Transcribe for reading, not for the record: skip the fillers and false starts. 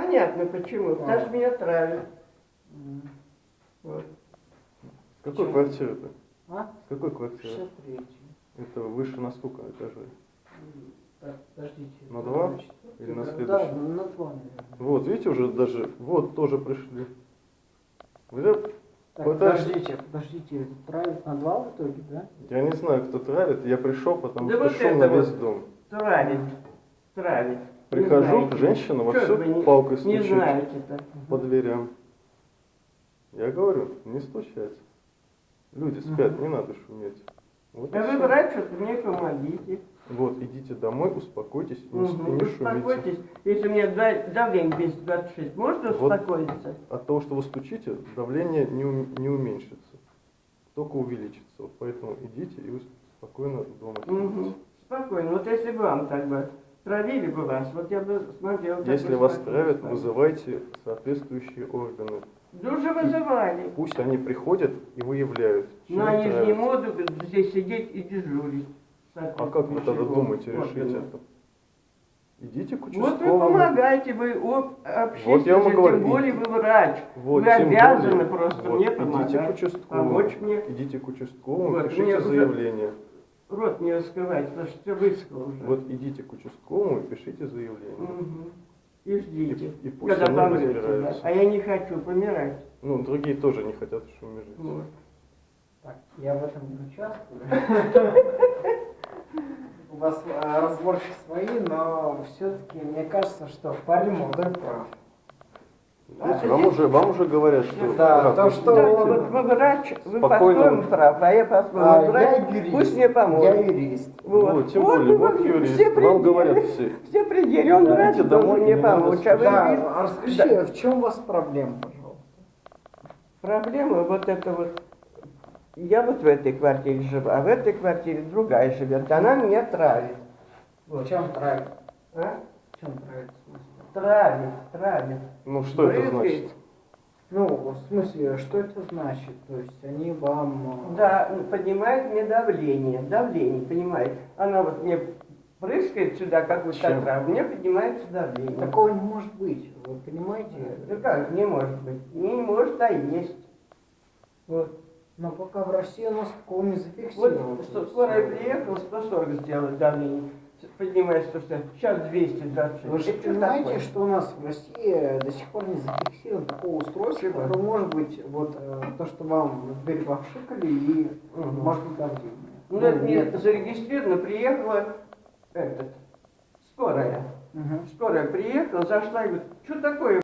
понятно почему. Потому что меня травят. Вот. С какой квартиры-то? А? С какой квартиры? 63. Это выше на сколько этажей? Так, подождите. На 2? Или на Да, следующий? на 2, наверное. Вот, видите, уже даже, вот, тоже пришли. Вы Так, пытаетесь- подождите, травит на 2 в итоге, да? Я не знаю, кто травит, я пришел, потому Да что вот шум это на вот. весь дом. Травит. Травит. Не Прихожу, знаете. женщина Чё вовсю вы не- палкой Не стучит знаете-то. по дверям. Я говорю, не стучать. Люди спят, не надо шуметь. Вот, и А вы, всё. врач, что мне помогите. Вот, идите домой, успокойтесь и не шумите. Успокойтесь. Если у меня давление 226, можно Вот. успокоиться? От того, что вы стучите, давление не уменьшится, только увеличится. Вот поэтому идите и вы спокойно дома Угу. сидите. Спокойно. Вот если бы вам так бы травили бы вас, вот я бы смотрел. как Если вы вас спокойно травят, спали. вызывайте соответствующие органы. Да уже вызывали. Пусть они приходят и выявляют, чем На травят. Нижнем моду здесь сидеть и дежурить. А как вы тогда думаете решить органу. это? Идите к Вот вы участковому. помогаете, вы общественный, я вам говорю, тем более вы врач. Вот, вы тем обязаны более, просто вот, мне идите к помогать, участковому. помочь мне. Идите к участковому, Вот, пишите мне уже- заявление. Рот не раскрывайте, потому что все высказал уже. Вот идите к участковому и пишите заявление. Мгм. И ждите, И пусть когда они помрете. Да? разбираются. А я не хочу помирать. Ну, другие тоже не хотят шуметь. Вот. Так, я в этом не участвую. У вас разборки свои, но все-таки мне кажется, что парень молодой прав. Видите, вам уже говорят, что... Да, брат, то, вы что- Да, сидите, вот вы врач, вы Спокойно. по-своему прав, а я по-своему Я врач, юрист. пусть мне поможет. Я юрист. Вот, тем Вот более, вы вот юрист, все вам пределы. говорят все. Все пределы, он Да, врач, идите должен домой, мне не надо помочь. А вы Да, видите, а расскажи, в чем у вас проблема, пожалуйста? проблема вот это вот. Я вот в этой квартире живу, а в этой квартире другая живет. Она меня травит. В чем травит? А? В чем травит? В смысле? Травит. Ну, что это Брызгает. значит? Ну, в смысле, что это значит? То есть они вам... Да, поднимает мне давление, понимаете. Она вот мне прыскает сюда какую-то Чем? траву, мне поднимается давление. Такого не может быть, вы понимаете? Ну как, не может быть. Не может, а есть. Вот. Но пока в России у нас такого не Вот зафиксировано. что, скорая приехала, 140 сделать давление. Поднимает 160, сейчас 226. Вы же Это что понимаете, такое? что у нас в России до сих пор не зафиксировано такого устройства, Чего? которое может быть вот то, что вам в дверь повшикали и Мгм. может быть давление. Ну, это нет. не зарегистрировано, приехала скорая. Мгм. Скорая приехала, зашла и говорит, что такое?